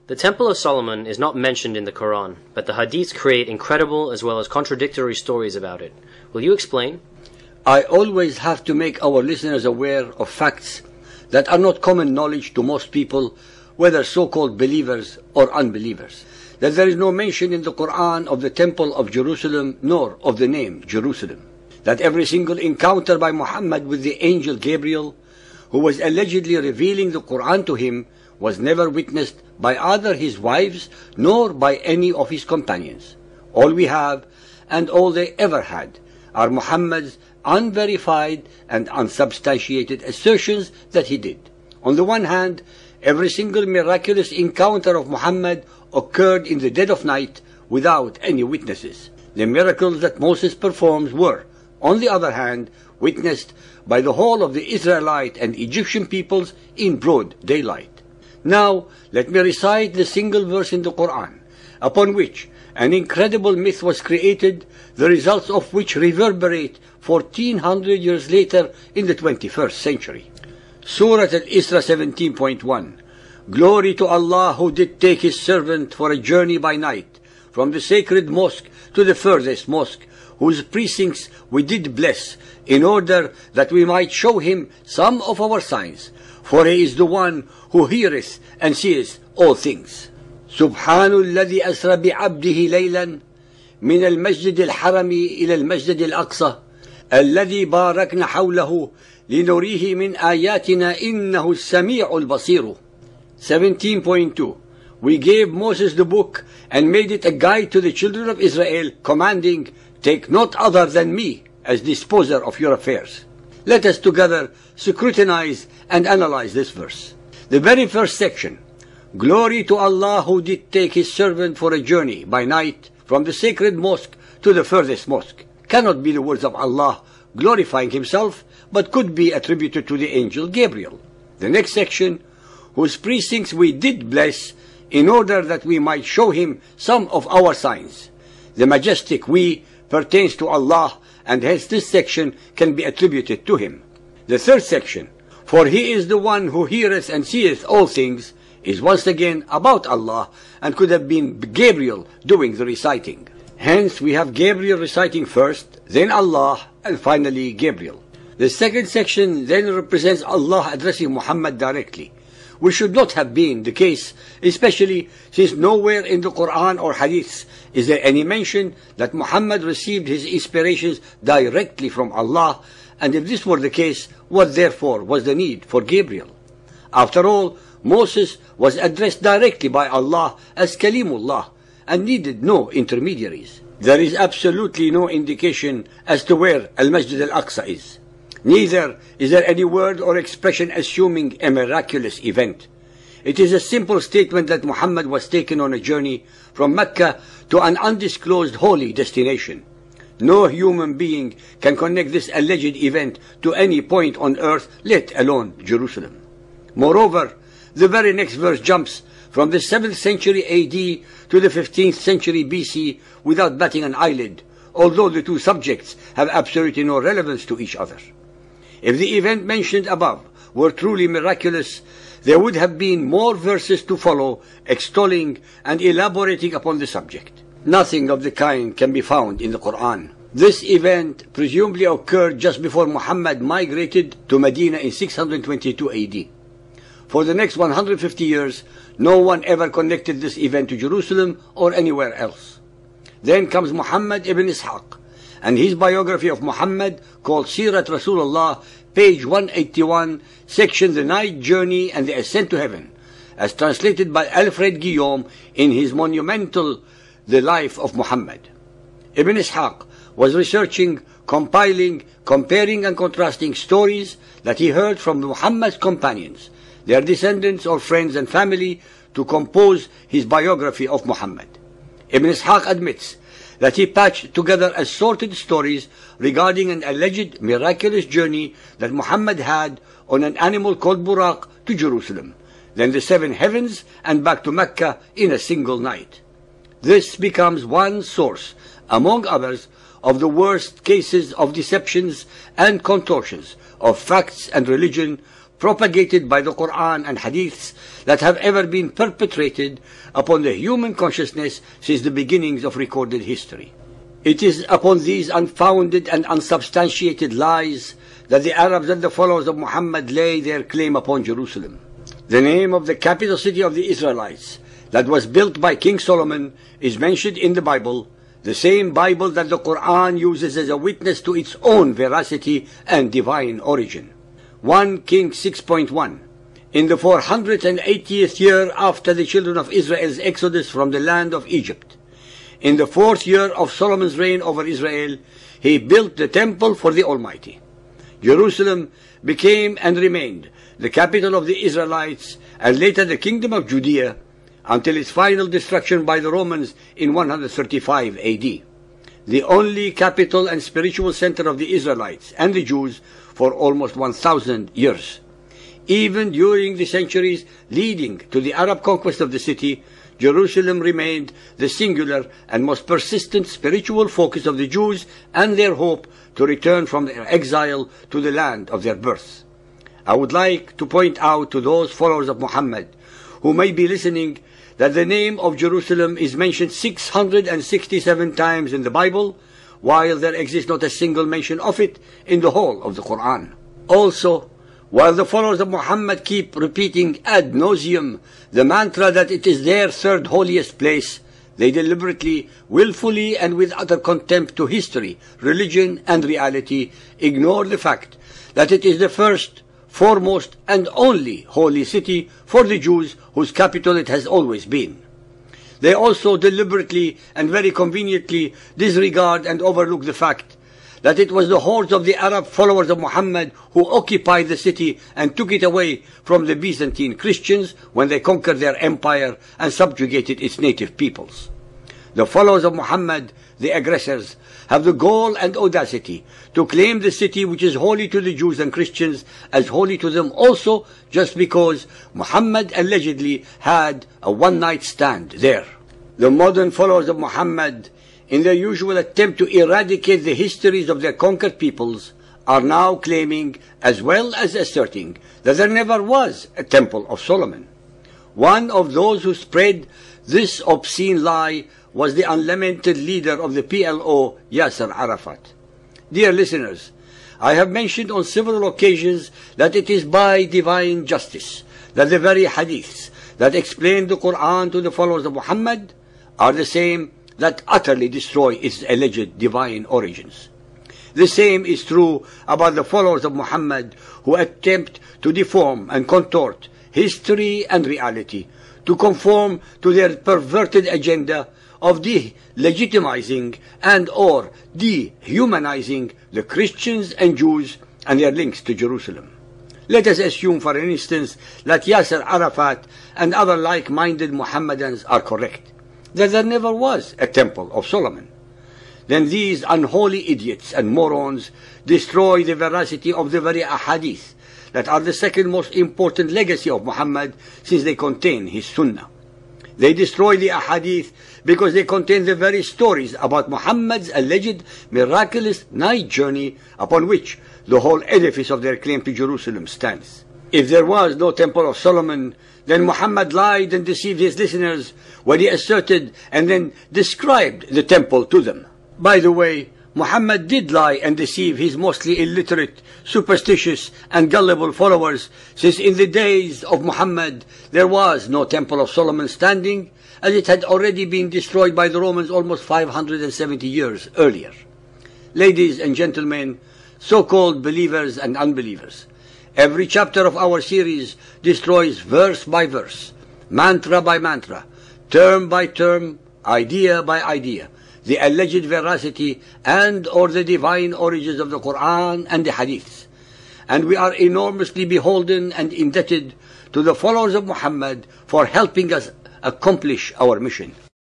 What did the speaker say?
The Temple of Solomon is not mentioned in the Quran, but the Hadiths create incredible as well as contradictory stories about it. Will you explain? I always have to make our listeners aware of facts that are not common knowledge to most people, whether so-called believers or unbelievers. That there is no mention in the Quran of the Temple of Jerusalem nor of the name Jerusalem. That every single encounter by Muhammad with the angel Gabriel, who was allegedly revealing the Quran to him, was never witnessed by either his wives nor by any of his companions. All we have, and all they ever had, are Muhammad's unverified and unsubstantiated assertions that he did. On the one hand, every single miraculous encounter of Muhammad occurred in the dead of night without any witnesses. The miracles that Moses performed were, on the other hand, witnessed by the whole of the Israelite and Egyptian peoples in broad daylight. Now, let me recite the single verse in the Quran, upon which an incredible myth was created, the results of which reverberate 1400 years later in the 21st century. Surah Al-Isra 17.1. Glory to Allah who did take his servant for a journey by night, from the sacred mosque to the furthest mosque, whose precincts we did bless, in order that we might show him some of our signs, for he is the one who heareth and seeth all things. سبحان الذي أسرى بعبده ليلا من المسجد الحرم إلى المسجد الأقصى الذي باركنا حوله لنريه من آياتنا إنه السميع البصير. 17.2. We gave Moses the book and made it a guide to the children of Israel, commanding, take not other than me as disposer of your affairs. Let us together scrutinize and analyze this verse. The very first section, glory to Allah who did take his servant for a journey by night from the sacred mosque to the furthest mosque, cannot be the words of Allah glorifying himself, but could be attributed to the angel Gabriel. The next section, whose precincts we did bless in order that we might show him some of our signs. The majestic we pertains to Allah, and hence this section can be attributed to him. The third section, for he is the one who heareth and seeth all things, is once again about Allah and could have been Gabriel doing the reciting. Hence we have Gabriel reciting first, then Allah, and finally Gabriel. The second section then represents Allah addressing Muhammad directly, which should not have been the case, especially since nowhere in the Quran or Hadiths is there any mention that Muhammad received his inspirations directly from Allah, and if this were the case, what therefore was the need for Gabriel? After all, Moses was addressed directly by Allah as Kalimullah and needed no intermediaries. There is absolutely no indication as to where Al-Masjid Al-Aqsa is. Neither is there any word or expression assuming a miraculous event. It is a simple statement that Muhammad was taken on a journey from Mecca to an undisclosed holy destination. No human being can connect this alleged event to any point on earth, let alone Jerusalem. Moreover, the very next verse jumps from the 7th century AD to the 15th century BC without batting an eyelid, although the two subjects have absolutely no relevance to each other. If the event mentioned above were truly miraculous, there would have been more verses to follow, extolling and elaborating upon the subject. Nothing of the kind can be found in the Quran. This event presumably occurred just before Muhammad migrated to Medina in 622 AD. For the next 150 years, no one ever connected this event to Jerusalem or anywhere else. Then comes Muhammad ibn Ishaq, and his biography of Muhammad, called Sirat Rasulullah, page 181, section The Night Journey and the Ascent to Heaven, as translated by Alfred Guillaume in his monumental The Life of Muhammad. Ibn Ishaq was researching, compiling, comparing and contrasting stories that he heard from Muhammad's companions, their descendants or friends and family, to compose his biography of Muhammad. Ibn Ishaq admits that he patched together assorted stories regarding an alleged miraculous journey that Muhammad had on an animal called Buraq to Jerusalem, then the 7 heavens and back to Mecca in a single night. This becomes one source, among others, of the worst cases of deceptions and contortions of facts and religion propagated by the Quran and Hadiths that have ever been perpetrated upon the human consciousness since the beginnings of recorded history. It is upon these unfounded and unsubstantiated lies that the Arabs and the followers of Muhammad lay their claim upon Jerusalem. The name of the capital city of the Israelites that was built by King Solomon is mentioned in the Bible, the same Bible that the Quran uses as a witness to its own veracity and divine origin. 1 Kings 6.1. In the 480th year after the children of Israel's exodus from the land of Egypt, in the 4th year of Solomon's reign over Israel, he built the temple for the Almighty. Jerusalem became and remained the capital of the Israelites and later the kingdom of Judea until its final destruction by the Romans in 135 AD. The only capital and spiritual center of the Israelites and the Jews for almost 1,000 years. Even during the centuries leading to the Arab conquest of the city, Jerusalem remained the singular and most persistent spiritual focus of the Jews and their hope to return from their exile to the land of their birth. I would like to point out to those followers of Muhammad who may be listening that the name of Jerusalem is mentioned 667 times in the Bible, while there exists not a single mention of it in the whole of the Quran. Also, while the followers of Muhammad keep repeating ad nauseum the mantra that it is their third holiest place, they deliberately, willfully, and with utter contempt to history, religion, and reality, ignore the fact that it is the first, foremost, and only holy city for the Jews whose capital it has always been. They also deliberately and very conveniently disregard and overlook the fact that it was the hordes of the Arab followers of Muhammad who occupied the city and took it away from the Byzantine Christians when they conquered their empire and subjugated its native peoples. The followers of Muhammad, the aggressors, have the gall and audacity to claim the city which is holy to the Jews and Christians as holy to them also, just because Muhammad allegedly had a one-night stand there. The modern followers of Muhammad, in their usual attempt to eradicate the histories of their conquered peoples, are now claiming as well as asserting that there never was a Temple of Solomon. One of those who spread this obscene lie was the unlamented leader of the PLO, Yasser Arafat. Dear listeners, I have mentioned on several occasions that it is by divine justice that the very hadiths that explain the Quran to the followers of Muhammad are the same that utterly destroy its alleged divine origins. The same is true about the followers of Muhammad who attempt to deform and contort history and reality to conform to their perverted agenda of delegitimizing and or dehumanizing the Christians and Jews and their links to Jerusalem. Let us assume, for instance, that Yasser Arafat and other like-minded Mohammedans are correct, that there never was a Temple of Solomon. Then these unholy idiots and morons destroy the veracity of the very ahadith that are the second most important legacy of Muhammad, since they contain his sunnah. They destroy the ahadith because they contain the very stories about Muhammad's alleged miraculous night journey upon which the whole edifice of their claim to Jerusalem stands. If there was no Temple of Solomon, then Muhammad lied and deceived his listeners when he asserted and then described the temple to them. By the way, Muhammad did lie and deceive his mostly illiterate, superstitious, and gullible followers, since in the days of Muhammad there was no Temple of Solomon standing, as it had already been destroyed by the Romans almost 570 years earlier. Ladies and gentlemen, so-called believers and unbelievers, every chapter of our series destroys verse by verse, mantra by mantra, term by term, idea by idea, the alleged veracity and or the divine origins of the Quran and the Hadiths. And we are enormously beholden and indebted to the followers of Muhammad for helping us accomplish our mission.